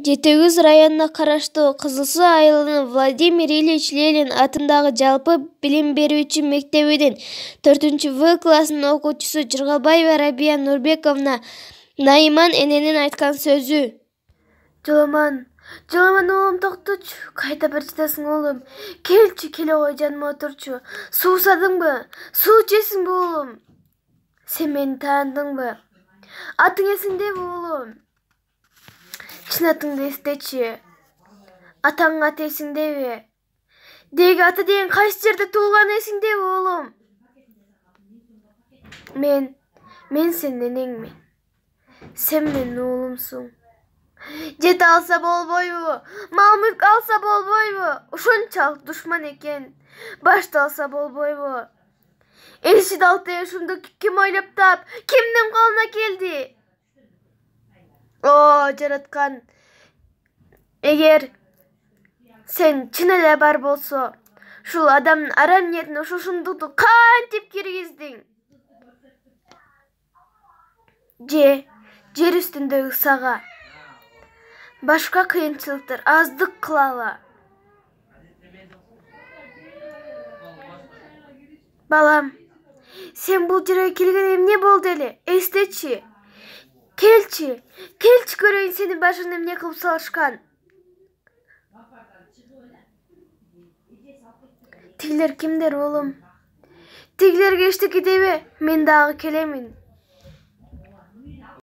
Жетегиз районуна караштуу Кызыл Суу айылынын Владимир Ильич Ленин атындагы жалпы билим берүүчү мектебинин 4В классынын окуучусу Жыргалбаева Рабия Нурбековна Наиман эненин айткан сөзү. Жоламан оолум, токточу. Кайда бара жатасың оолум? Келчи, келе кой, жаныма отурчу. Суусадыңбы? Суу ичесиңби оолум? Сен мени таандыңбы? Атың эсиңдеби оолум? Чын атыңды эстечи. Атаңдын аты эсиңдеби? Деги аты деген кайсы жерде туулганы эсиңдеби оолум? Мен сенин энеңмин. Сен менин уулумсуң. Жете алса болбойбу? Мал-мүлк алса болбойбу? Ушунчалык душман экен. Башты алса болбойбу? Элчи Далтай ушунду ким ойлоп таап, кимдин колуна келди? О, жараткан. Эгер сен чын эле бар болсо, ушул адамдын арам ниетине ушундукту кантип киргиздиң? Жер үстүндөгү сага башка кыйынчылыктар аздык кылалы. Балам, сен бул жерге келгене эмне болду эле? Эстечи. Келчи көрөйүн сенин башыңды эмне кылып салышкан. Тигилер кимдер, оолум? Тигилерге эчтеке дебе, мен дагы келемин.